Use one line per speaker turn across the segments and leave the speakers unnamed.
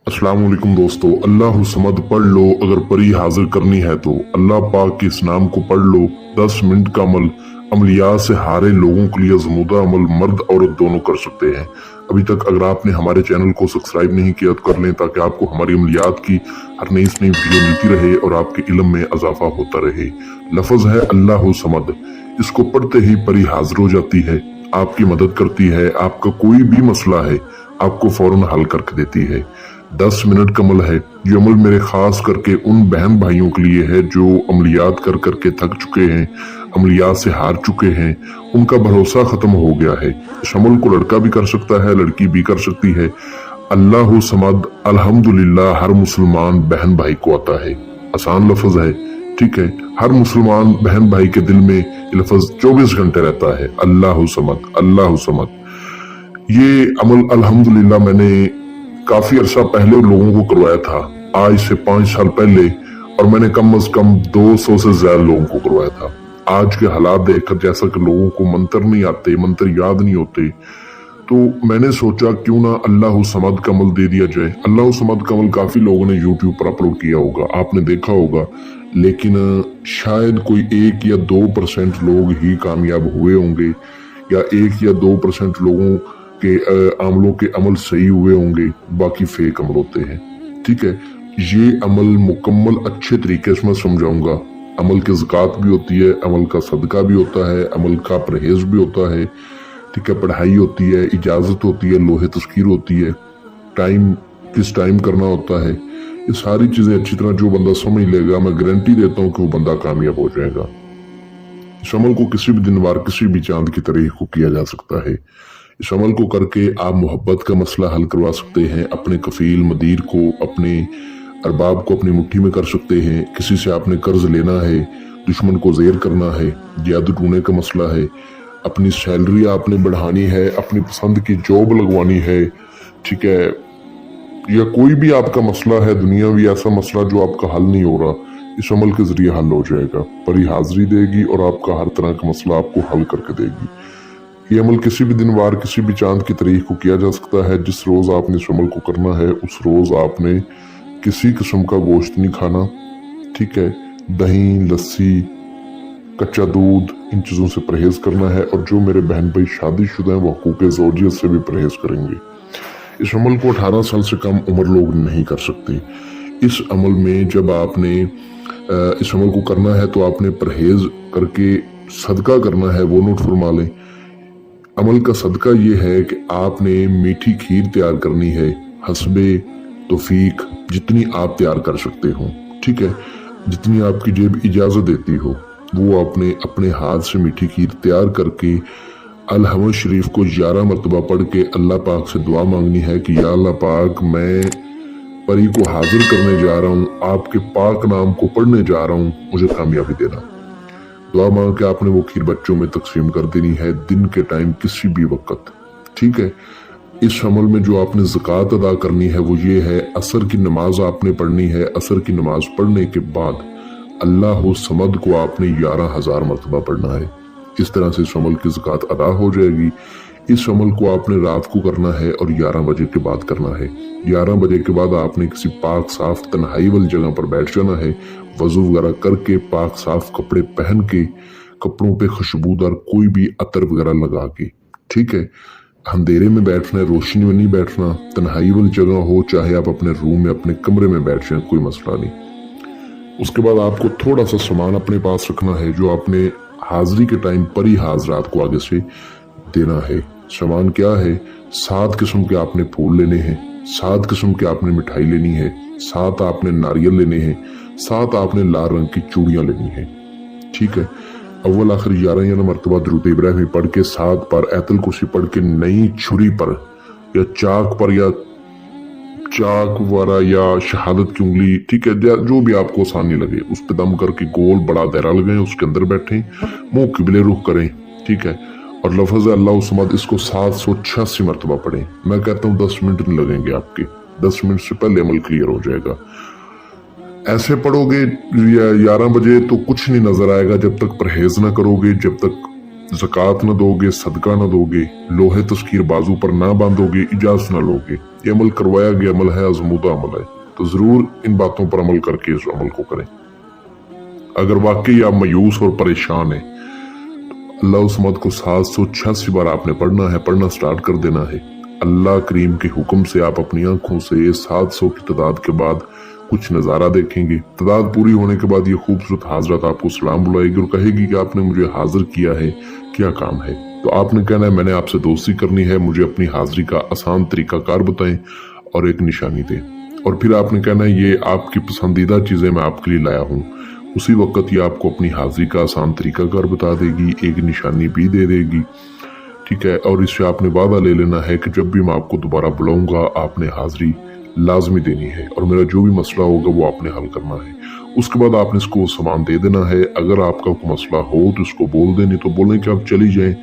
अस्सलाम वालेकुम दोस्तों, अल्लाह समद पढ़ लो। अगर परी हाजिर करनी है तो अल्लाह पाक के इस नाम को पढ़ लो। 10 मिनट का अमल अमलियात से हारे लोगों के लिए ज़मूदा अमल मर्द औरत दोनों कर सकते हैं। अभी तक अगर आपने हमारे चैनल को सब्सक्राइब नहीं किया तो कर लें, ताकि आपको हमारी अमलियात की हर नई से नई वीडियो मिलती रहे और आपके इल्म में इजाफा होता रहे। लफ्ज़ है अल्लाह समद, इसको पढ़ते ही परी हाजिर हो जाती है, आपकी मदद करती है, आपका कोई भी मसला है आपको फौरन हल करके देती है। 10 मिनट का अमल है। ये अमल मेरे खास करके उन बहन भाइयों के लिए है जो अमलियात कर करके थक चुके हैं, अमलियात से हार चुके हैं, उनका भरोसा खत्म हो गया है। इस अमल को लड़का भी कर सकता है, लड़की भी कर सकती है। अल्लाह समद अल्हम्दुलिल्लाह हर मुसलमान बहन भाई को आता है। आसान लफ्ज है, ठीक है। हर मुसलमान बहन भाई के दिल में ये लफ्ज 24 घंटे रहता है, अल्लाह समद अल्लाह समद। ये अमल अल्हम्दुलिल्लाह मैंने काफी अरसा पहले लोगों को करवाया था, आज से 5 साल पहले, और मैंने कम से कम 200 से ज्यादा लोगों को करवाया था। आज के हालात देखकर जैसा कि लोगों को मंत्र नहीं आते, मंत्र याद नहीं होते, तो मैंने सोचा क्यों ना अल्लाह समद का अमल दे दिया जाए। अल्लाह समद का अमल काफी लोगों ने यूट्यूब पर अपलोड किया होगा, आपने देखा होगा, लेकिन शायद कोई 1 या 2% लोग ही कामयाब हुए होंगे, या 1 या 2% लोगों के अमलों के अमल सही हुए होंगे, बाकी फेक अमल होते हैं। ठीक है, ये अमल मुकम्मल अच्छे तरीके से मैं समझाऊंगा। अमल की ज़कात भी होती है, अमल का सदका भी होता है, अमल का परहेज भी होता है, ठीक है, पढ़ाई होती है, इजाज़त होती है, लोहे तस्कीर होती है, टाइम किस टाइम करना होता है। ये सारी चीज़ें अच्छी तरह जो बंदा समझ लेगा, मैं गारंटी देता हूँ कि वो बंदा कामयाब हो जाएगा। इस अमल को किसी भी दिन वार किसी भी चांद की तारीख को किया जा सकता है। इस अमल को करके आप मोहब्बत का मसला हल करवा सकते हैं, अपने कफील मदीर को, अपने अरबाब को अपनी मुट्ठी में कर सकते हैं। किसी से आपने कर्ज लेना है, दुश्मन को ज़ेर करना है, जादू टूने का मसला है, अपनी सैलरी आपने बढ़ानी है, अपनी पसंद की जॉब लगवानी है, ठीक है, या कोई भी आपका मसला है दुनियावी ऐसा मसला जो आपका हल नहीं हो रहा, इस अमल के जरिए हल हो जाएगा। परी हाजिरी देगी और आपका हर तरह का मसला आपको हल करके देगी। ये अमल किसी भी दिन वार किसी भी चांद की तारीख को किया जा सकता है। जिस रोज आपने इस अमल को करना है उस रोज आपने किसी किस्म का गोश्त नहीं खाना, ठीक है, दही, लस्सी, कच्चा दूध, इन चीज़ों से परहेज करना है। और जो मेरे बहन भाई शादीशुदा हैं वो हुकूक ज़ौजियत से भी परहेज करेंगे। इस अमल को 18 साल से कम उम्र लोग नहीं कर सकते। इस अमल में जब आपने इस अमल को करना है तो आपने परहेज करके सदका करना है, वो नोट फरमा लें। अमल का सदका ये है कि आपने मीठी खीर तैयार करनी है, हस्बे तौफीक जितनी आप तैयार कर सकते हो, ठीक है, जितनी आपकी जेब इजाज़त देती हो, वो आपने अपने हाथ से मीठी खीर तैयार करके अल हमद शरीफ को 11 मरतबा पढ़ के अल्लाह पाक से दुआ मांगनी है कि या अल्लाह पाक, मैं परी को हाजिर करने जा रहा हूँ, आपके पाक नाम को पढ़ने जा रहा हूँ, मुझे कामयाबी देना। दुआ मांग के आपने वो खीर बच्चों में तकसीम कर देनी है, दिन के टाइम किसी भी वक्त, ठीक है। इस अमल में जो आपने ज़कात अदा करनी है वो ये है, असर की नमाज आपने पढ़नी है। असर की नमाज पढ़ने के बाद अल्लाह समद को आपने 11,000 मरतबा पढ़ना है। इस तरह से इस अमल की ज़कात अदा हो जाएगी। इस अमल को आपने रात को करना है और 11 बजे के बाद करना है। 11 बजे के बाद आपने किसी पाक साफ तन्हाई वाली जगह पर बैठ जाना है, वजू वगैरह करके, पाक साफ कपड़े पहन के, कपड़ों पे खुशबूदार कोई भी अतर वगैरह लगा के, ठीक है। अंधेरे में बैठना है, रोशनी में नहीं बैठना। तन्हाई वाली जगह हो, चाहे आप अपने रूम में अपने कमरे में बैठ जाए, कोई मसला नहीं। उसके बाद आपको थोड़ा सा सामान अपने पास रखना है जो आपने हाजिरी के टाइम परी हाजरात को आगे से देना है। सामान क्या है? 7 किस्म के आपने फूल लेने हैं, 7 किस्म के आपने मिठाई लेनी है, 7 आपने नारियल लेने हैं, 7 आपने लाल रंग की चूड़ियां लेनी है, ठीक है। अव्वल आखिर 11 मरतबा दुरूद इब्राहिमी पढ़ के 7 बार आयतुल कुर्सी पढ़ के नई छुरी पर या चाक पर या चाक वाला या शहादत की उंगली, ठीक है, जो भी आपको आसानी लगे, उस पर दम करके गोल बड़ा दायरा लगाएं, उसके अंदर बैठें, मुंह किबले रुख करें, ठीक है। और लफ्ज़ अल्लाह समद इसको 786 मरतबा पढ़ें। मैं कहता हूँ 10 मिनट नहीं लगेंगे आपके, 10 मिनट से पहले अमल क्लियर हो जाएगा। ऐसे पढ़ोगे 11 बजे तो कुछ नहीं नजर आएगा जब तक परहेज ना करोगे, जब तक ज़कात न दोगे, सदका न दोगे, लोहे तस्कीर बाजू पर ना बांधोगे, इजाज़त न लोगे, ये अमल करवाया गया अमल है, आजमूदा अमल है। तो जरूर इन बातों पर अमल करके इस अमल को करें। अगर वाकई आप मायूस और परेशान हैं, अल्लाह समद को 786 बार आपने पढ़ना स्टार्ट कर देना है। अल्लाह करीम के हुक्म से आप अपनी आंखों से 700 की तादाद के बाद कुछ नज़ारा देखेंगे। तादाद पूरी होने के बाद ये खूबसूरत हाजरत आपको सलाम बुलाएगी और कहेगी कि आपने मुझे हाजिर किया है, क्या काम है। तो आपने कहना है मैंने आपसे दोस्ती करनी है, मुझे अपनी हाजिरी का आसान तरीका कार बताएं और एक निशानी दें। और फिर आपने कहना है ये आपकी पसंदीदा चीज़ें मैं आपके लिए लाया हूँ। उसी वक्त ये आपको अपनी हाजिरी का आसान तरीका कार बता देगी, एक निशानी भी दे देगी, ठीक है। और इससे आपने वादा ले लेना है कि जब भी मैं आपको दोबारा बुलाऊंगा आपने हाजिरी लाजमी देनी है और मेरा जो भी मसला होगा वो आपने हल करना है। उसके बाद आपने इसको सामान दे देना है। अगर आपका कोई मसला हो तो इसको बोल दें, नहीं तो बोलें कि आप चली जाएं,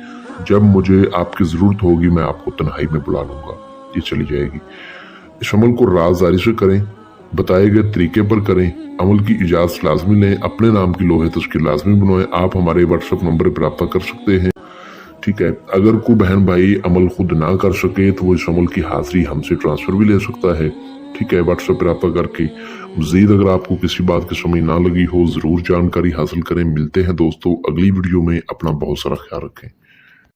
जब मुझे आपकी ज़रूरत होगी मैं आपको तन्हाई में बुला लूँगा, ये चली जाएगी। इस अमल को राज़दारी से करें, बताए गए तरीके पर करें, अमल की इजाज़त लाजमी लें, अपने नाम की लोहे तस्कीर लाजमी बनवाएं। आप हमारे व्हाट्सएप नंबर पर रब्ता कर सकते हैं, ठीक है। अगर कोई बहन भाई अमल खुद ना कर सके तो वो इस अमल की हाजिरी हमसे ट्रांसफ़र भी ले सकता है, ठीक है, व्हाट्सएप पर रब्ता करके। मज़ीद अगर आपको किसी बात की समझ ना लगी हो ज़रूर जानकारी हासिल करें। मिलते हैं दोस्तों अगली वीडियो में, अपना बहुत सारा ख्याल रखें।